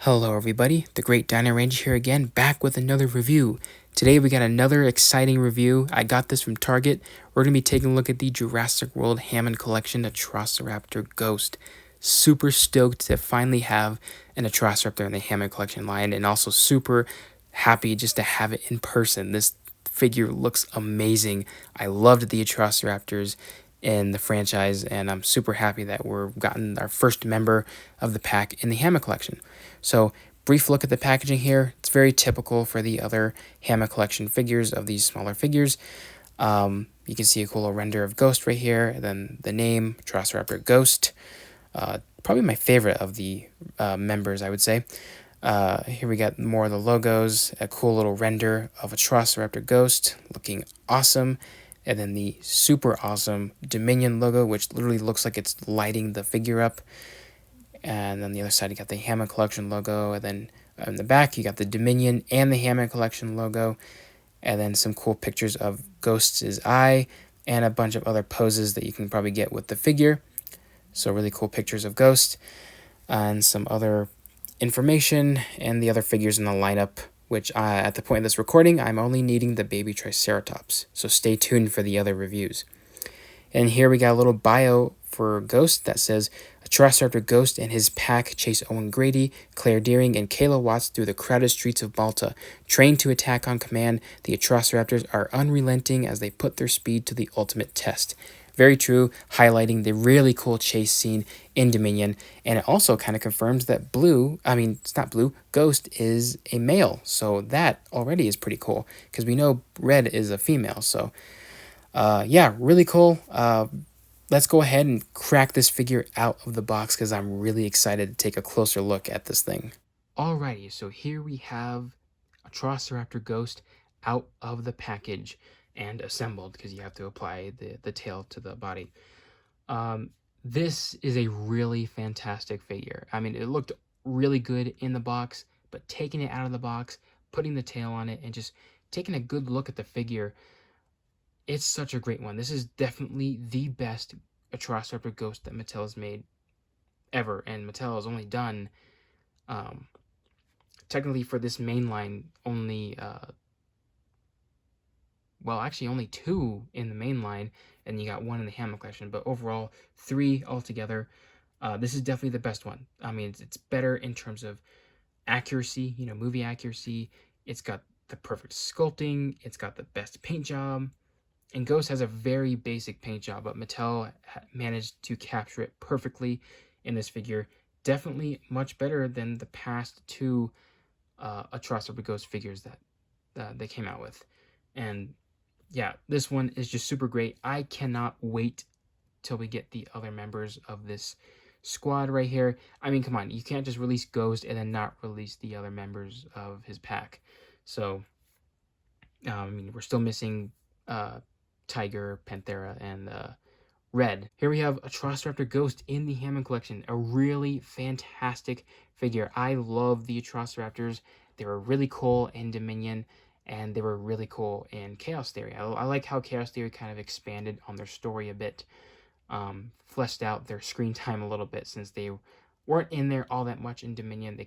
Hello everybody, the Great Dino Ranger here again, back with another review. Today we got another exciting review. I got this from Target. We're going to be taking a look at the Jurassic World Hammond Collection Atrociraptor Ghost. Super stoked to finally have an Atrociraptor in the Hammond Collection line, and also super happy just to have it in person. This figure looks amazing. I loved the Atrociraptors in the franchise, and I'm super happy that we're gotten our first member of the pack in the Hammond Collection. So, brief look at the packaging here. It's very typical for the other Hammond Collection figures of these smaller figures. You can see a cool little render of Ghost right here, and then the name, Atrociraptor Ghost. Probably my favorite of the members, I would say. Here we got more of the logos, a cool little render of Atrociraptor Ghost, looking awesome. And then the super awesome Dominion logo, which literally looks like it's lighting the figure up. And on the other side, you got the Hammond Collection logo. And then on the back, you got the Dominion and the Hammond Collection logo. And then some cool pictures of Ghost's eye and a bunch of other poses that you can probably get with the figure. So really cool pictures of Ghost and some other information and the other figures in the lineup, which at the point of this recording, I'm only needing the baby Triceratops. So stay tuned for the other reviews. And here we got a little bio for Ghost that says, Atrociraptor Ghost and his pack chase Owen Grady, Claire Deering, and Kayla Watts through the crowded streets of Malta. Trained to attack on command, the Atrociraptors are unrelenting as they put their speed to the ultimate test. Very true, highlighting the really cool chase scene in Dominion, and it also kind of confirms that it's not Blue, Ghost is a male, so that already is pretty cool, because we know Red is a female, so yeah, really cool. Let's go ahead and crack this figure out of the box because I'm really excited to take a closer look at this thing. Alrighty, so here we have Atrociraptor Ghost out of the package and assembled because you have to apply the tail to the body. This is a really fantastic figure. I mean, it looked really good in the box, but taking it out of the box, putting the tail on it, and just taking a good look at the figure, it's such a great one. This is definitely the best Atrociraptor Ghost that Mattel has made ever, and Mattel has only done, technically for this main line, only, actually only 2 in the main line, and you got 1 in the Hammond Collection, but overall 3 altogether. This is definitely the best one. I mean, it's better in terms of accuracy, movie accuracy. It's got the perfect sculpting. It's got the best paint job. And Ghost has a very basic paint job, but Mattel managed to capture it perfectly in this figure. Definitely much better than the past 2 Atrociraptor Ghost figures that they came out with. And yeah, this one is just super great. I cannot wait till we get the other members of this squad right here. I mean, come on, you can't just release Ghost and then not release the other members of his pack. So, we're still missing Tiger, Panthera, and Red. Here we have Atrociraptor Ghost in the Hammond Collection. A really fantastic figure. I love the Atrociraptors. They were really cool in Dominion, and they were really cool in Chaos Theory. I like how Chaos Theory kind of expanded on their story a bit, fleshed out their screen time a little bit, since they weren't in there all that much in Dominion.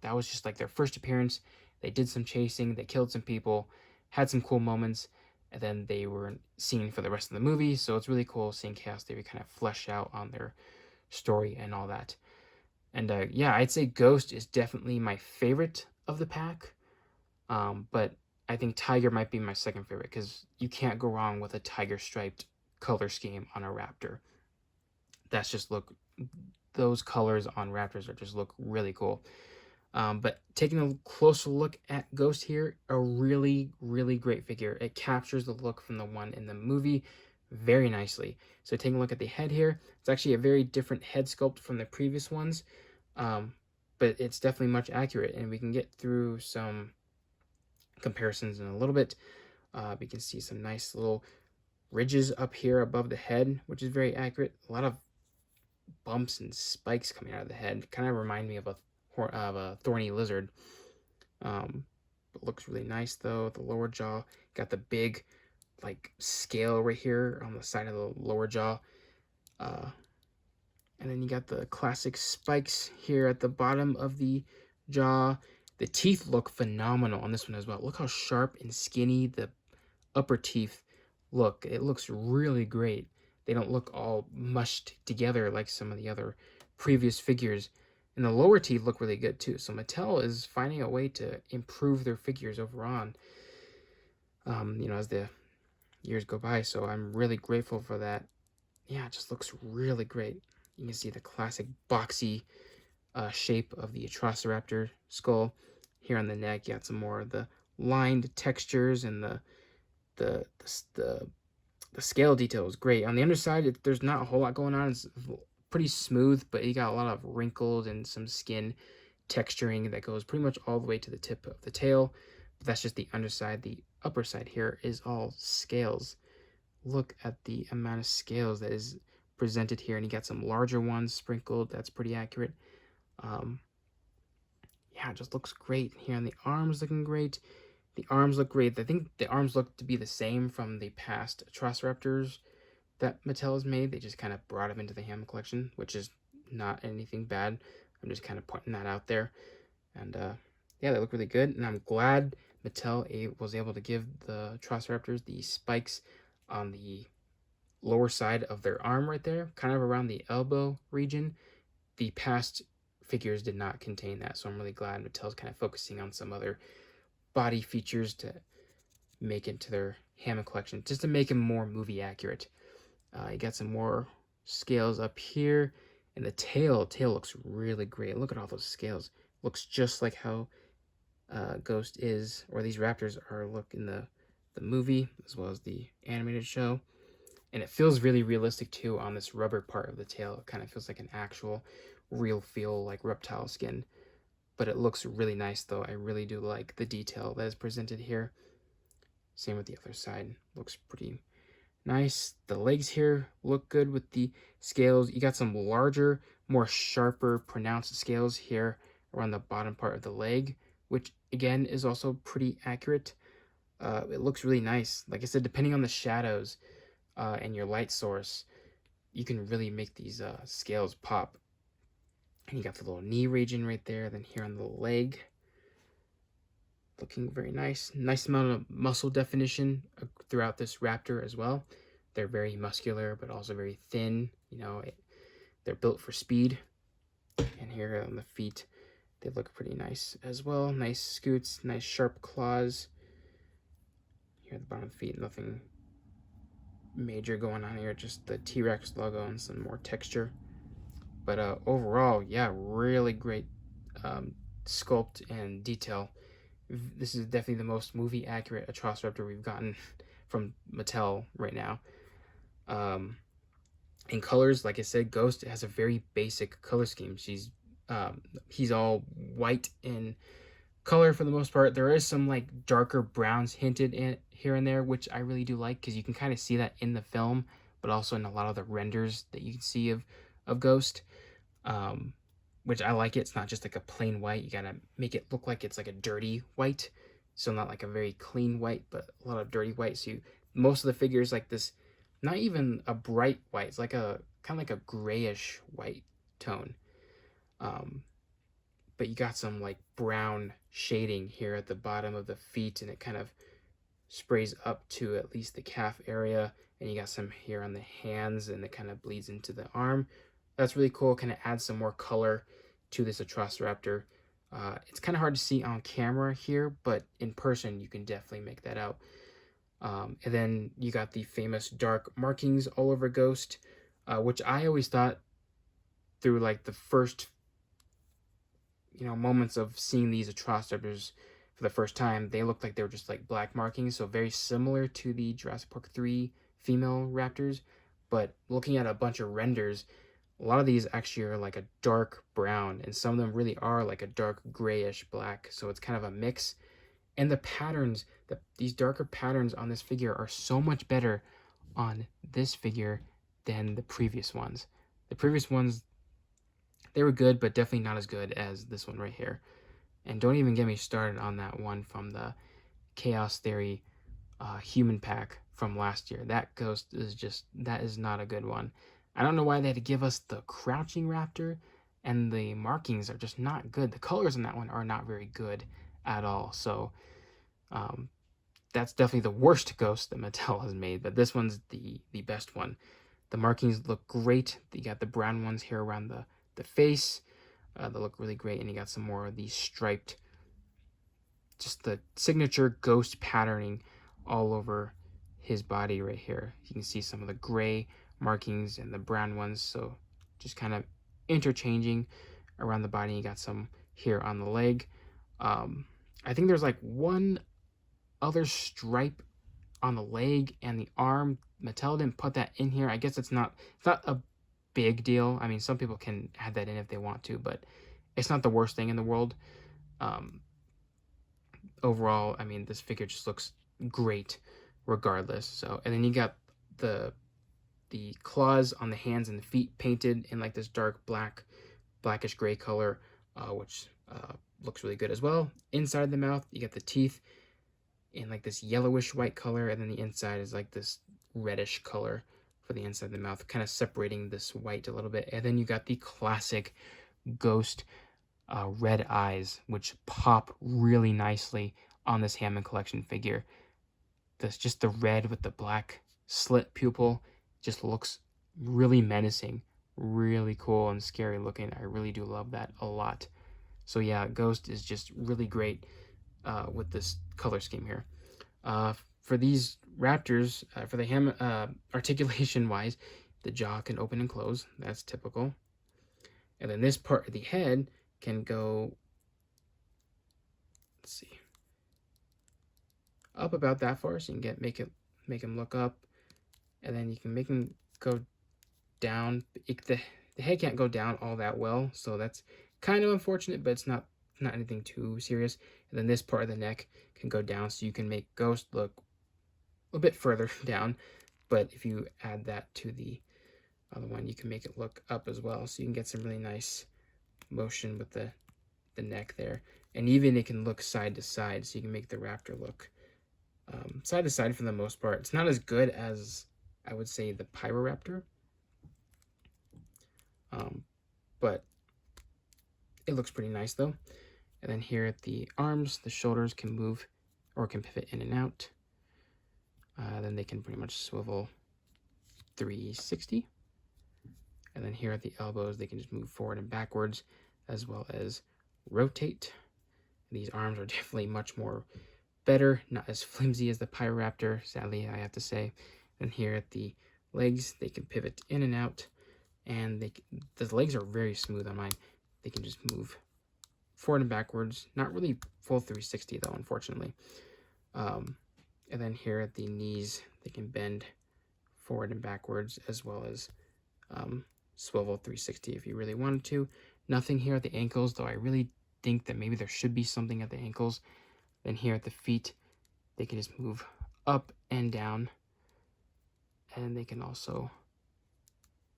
That was just like their first appearance. They did some chasing, they killed some people, had some cool moments, and then they weren't seen for the rest of the movie. So it's really cool seeing Chaos Theory kind of flesh out on their story and all that. And yeah, I'd say Ghost is definitely my favorite of the pack. But I think Tiger might be my second favorite, because you can't go wrong with a tiger striped color scheme on a raptor. Those colors on raptors just look really cool. But taking a closer look at Ghost here, a really, really great figure. It captures the look from the one in the movie very nicely. So taking a look at the head here, it's actually a very different head sculpt from the previous ones, but it's definitely much accurate, and we can get through some comparisons in a little bit. We can see some nice little ridges up here above the head, which is very accurate. A lot of bumps and spikes coming out of the head. Kind of remind me of a thorny lizard. It looks really nice though. The lower jaw got the big scale right here on the side of the lower jaw, And then you got the classic spikes here at the bottom of the jaw. The teeth look phenomenal on this one as well. Look how sharp and skinny the upper teeth look. It looks really great. They don't look all mushed together like some of the other previous figures. And the lower teeth look really good too. So Mattel is finding a way to improve their figures overall, as the years go by. So I'm really grateful for that. Yeah, it just looks really great. You can see the classic boxy shape of the Atrociraptor skull. Here on the neck, you got some more of the lined textures, and the the, the scale detail is great. On the underside, there's not a whole lot going on. It's pretty smooth, but you got a lot of wrinkles and some skin texturing that goes pretty much all the way to the tip of the tail. But that's just the underside. The upper side here is all scales. Look at the amount of scales that is presented here, and you got some larger ones sprinkled. That's pretty accurate. Yeah, it just looks great. Here on the arms, looking great. The arms look great. I think the arms look to be the same from the past Atrociraptors that Mattel has made. They just kind of brought them into the Hammond collection, which is not anything bad. I'm just kind of pointing that out there. And yeah, they look really good. And I'm glad Mattel was able to give the Atrociraptors the spikes on the lower side of their arm right there, kind of around the elbow region. The past figures did not contain that, so I'm really glad Mattel's kind of focusing on some other body features to make it to their Hammond collection, just to make them more movie accurate. You got some more scales up here, and the tail looks really great. Look at all those scales. Looks just like how Ghost is, or these raptors are, look in the movie as well as the animated show. And it feels really realistic too on this rubber part of the tail. It kind of feels like an actual real feel like reptile skin. But it looks really nice though. I really do like the detail that is presented here. Same with the other side. Looks pretty nice. The legs here look good with the scales. You got some larger, more sharper, pronounced scales here around the bottom part of the leg, which again is also pretty accurate. It looks really nice. Like I said, depending on the shadows and your light source, you can really make these scales pop. And you got the little knee region right there. Then here on the leg, looking very nice. Nice amount of muscle definition throughout this raptor as well. They're very muscular, but also very thin. They're built for speed. And here on the feet, they look pretty nice as well. Nice scoots, nice sharp claws. Here at the bottom of the feet, nothing major going on here. Just the T-Rex logo and some more texture. But overall, yeah, really great sculpt and detail. This is definitely the most movie accurate Atrociraptor we've gotten from Mattel right now. In colors, like I said, Ghost has a very basic color scheme. He's all white in color for the most part. There is some like darker browns hinted in here and there, which I really do like, because you can kind of see that in the film, but also in a lot of the renders that you can see of Ghost. Which I like it. It's not just like a plain white. You gotta make it look like it's like a dirty white. So not like a very clean white, but a lot of dirty white. So most of the figures like this, not even a bright white. It's like a kind of like a grayish white tone. But you got some like brown shading here at the bottom of the feet, and it kind of sprays up to at least the calf area. And you got some here on the hands, and it kind of bleeds into the arm. That's really cool. Kind of adds some more color to this Atrociraptor. It's kind of hard to see on camera here, but in person you can definitely make that out. And then you got the famous dark markings all over Ghost, which I always thought through like the first moments of seeing these Atrociraptors for the first time, they looked like they were just like black markings, so very similar to the Jurassic Park 3 female raptors. But looking at a bunch of renders, a lot of these actually are like a dark brown, and some of them really are like a dark grayish black, so it's kind of a mix. And the patterns, these darker patterns on this figure are so much better on this figure than the previous ones. The previous ones, they were good, but definitely not as good as this one right here. And don't even get me started on that one from the Chaos Theory human pack from last year. That Ghost is that is not a good one. I don't know why they had to give us the crouching raptor, and the markings are just not good. The colors on that one are not very good at all. So um, that's definitely the worst ghost that Mattel has made, but this one's the best one. The markings look great. You got the brown ones here around the face. They look really great, and you got some more of these striped, just the signature ghost patterning all over his body right here. You can see some of the gray markings and the brown ones, so just kind of interchanging around the body. You got some here on the leg. I think there's like one other stripe on the leg and the arm. Mattel didn't put that in here. I guess it's not a big deal. I mean, some people can add that in if they want to, but it's not the worst thing in the world. Overall, I mean, this figure just looks great regardless. So, and then you got the claws on the hands and the feet painted in like this dark blackish gray color, which looks really good as well. Inside the mouth, you got the teeth in like this yellowish white color, and then the inside is like this reddish color for the inside of the mouth, kind of separating this white a little bit. And then you got the classic ghost red eyes, which pop really nicely on this Hammond collection figure. That's just the red with the black slit pupil just looks really menacing, really cool and scary looking. I really do love that a lot. So yeah, Ghost is just really great with this color scheme here. For these raptors, for the Hammond articulation wise, the jaw can open and close. That's typical. And then this part of the head can go, let's see, up about that far, so you can make him look up, and then you can make him go down. The head can't go down all that well, so that's kind of unfortunate, but it's not anything too serious. And then this part of the neck can go down, so you can make Ghost look a bit further down. But if you add that to the other one, you can make it look up as well, so you can get some really nice motion with the neck there. And even it can look side to side, so you can make the raptor look side to side for the most part. It's not as good as, I would say, the Pyroraptor, but it looks pretty nice though. And then here at the arms, the shoulders can move or can pivot in and out. Then they can pretty much swivel 360. And then here at the elbows, they can just move forward and backwards, as well as rotate. These arms are definitely much more better, not as flimsy as the Pyroraptor, sadly, I have to say. And here at the legs, they can pivot in and out, and the legs are very smooth on mine. They can just move forward and backwards, not really full 360 though, unfortunately. And then here at the knees, they can bend forward and backwards, as well as swivel 360 if you really wanted to. Nothing here at the ankles, though I really think that maybe there should be something at the ankles. Then here at the feet, they can just move up and down, and they can also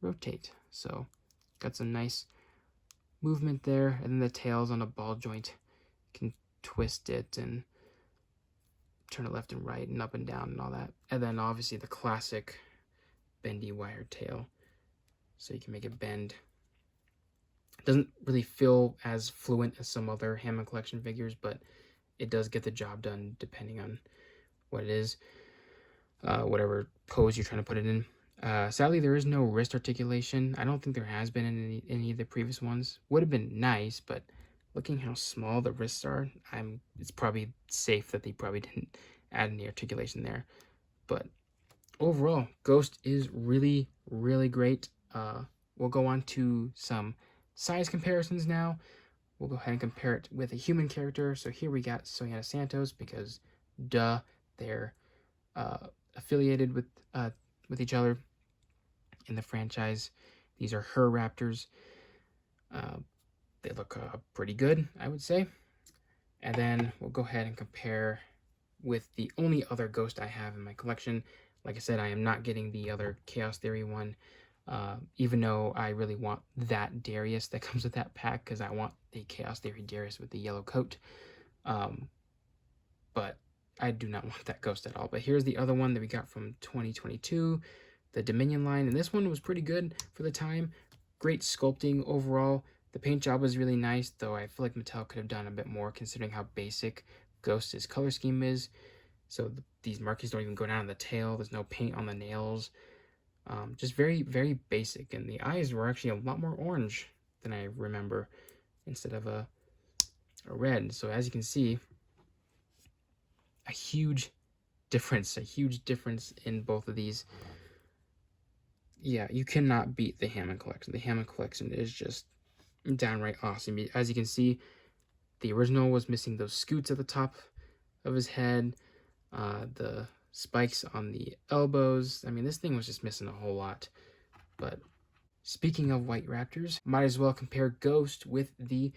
rotate. So got some nice movement there. And then the tail's on a ball joint. You can twist it and turn it left and right and up and down and all that. And then obviously the classic bendy wire tail, so you can make it bend. It doesn't really feel as fluent as some other Hammond collection figures, but it does get the job done depending on what it is, whatever pose you're trying to put it in. Sadly, there is no wrist articulation. I don't think there has been in any of the previous ones. Would have been nice, but looking how small the wrists are, it's probably safe that they probably didn't add any articulation there. But overall, Ghost is really, really great. We'll go on to some size comparisons now. We'll go ahead and compare it with a human character. So here we got Soyana Santos, because duh, they're affiliated with each other in the franchise. These are her raptors. They look pretty good, I would say. And then we'll go ahead and compare with the only other Ghost I have in my collection. Like I said, I am not getting the other Chaos Theory one, even though I really want that Darius that comes with that pack, because I want the Chaos Theory Darius with the yellow coat. But I do not want that Ghost at all. But here's the other one that we got from 2022, the Dominion line, and this one was pretty good for the time. Great sculpting overall. The paint job was really nice, though I feel like Mattel could have done a bit more considering how basic Ghost's color scheme is. So these markings don't even go down on the tail. There's no paint on the nails. Just very, very basic. And the eyes were actually a lot more orange than I remember instead of a red. So as you can see, a huge difference in both of these. Yeah, you cannot beat the Hammond collection. The Hammond collection is just downright awesome. As you can see, the original was missing those scoots at the top of his head, the spikes on the elbows. I mean, this thing was just missing a whole lot. But speaking of white raptors, might as well compare Ghost with the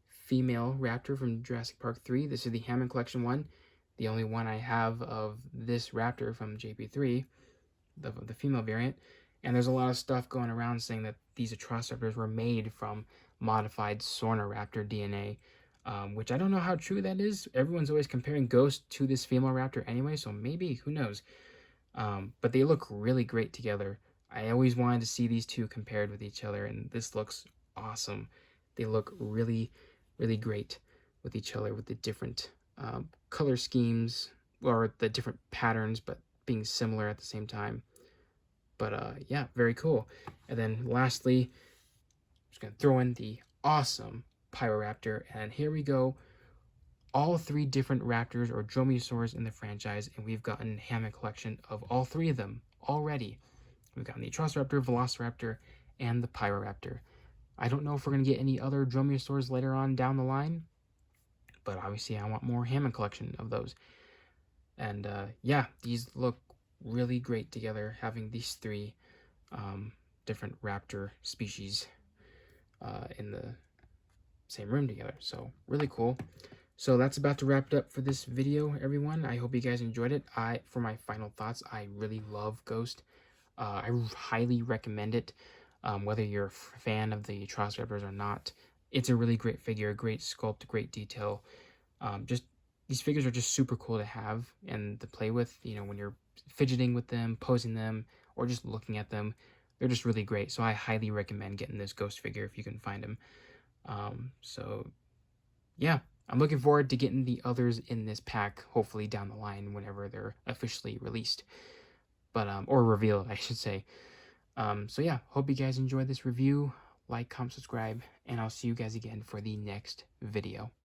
female raptor from Jurassic Park 3. This is the Hammond collection one, the only one I have of this raptor from JP3, the female variant. And there's a lot of stuff going around saying that these Atrociraptors were made from modified Sornoraptor DNA, which I don't know how true that is. Everyone's always comparing Ghost to this female raptor anyway, so maybe, who knows. But they look really great together. I always wanted to see these two compared with each other, and this looks awesome. They look really, really great with each other, with the different color schemes, or the different patterns, but being similar at the same time. But yeah, very cool. And then lastly, I'm just going to throw in the awesome Pyroraptor. And here we go. All three different raptors or dromaeosaurs in the franchise. And we've gotten Hammond collection of all three of them already. We've gotten the Atrociraptor, Velociraptor, and the Pyroraptor. I don't know if we're going to get any other dromaeosaurs later on down the line. But obviously I want more Hammond collection of those. And yeah, these look really great together, having these three different raptor species in the same room together. So really cool. So that's about to wrap it up for this video, everyone. I hope you guys enjoyed it. For my final thoughts, I really love Ghost. I highly recommend it, whether you're a fan of the Atrociraptors or not. It's a really great figure, great sculpt, great detail. Just these figures are just super cool to have and to play with, you know, when you're fidgeting with them, posing them, or just looking at them. They're just really great. So I highly recommend getting this Ghost figure if you can find him. So yeah, I'm looking forward to getting the others in this pack, hopefully down the line whenever they're officially released. But or revealed, I should say. So yeah, hope you guys enjoyed this review. Like, comment, subscribe, and I'll see you guys again for the next video.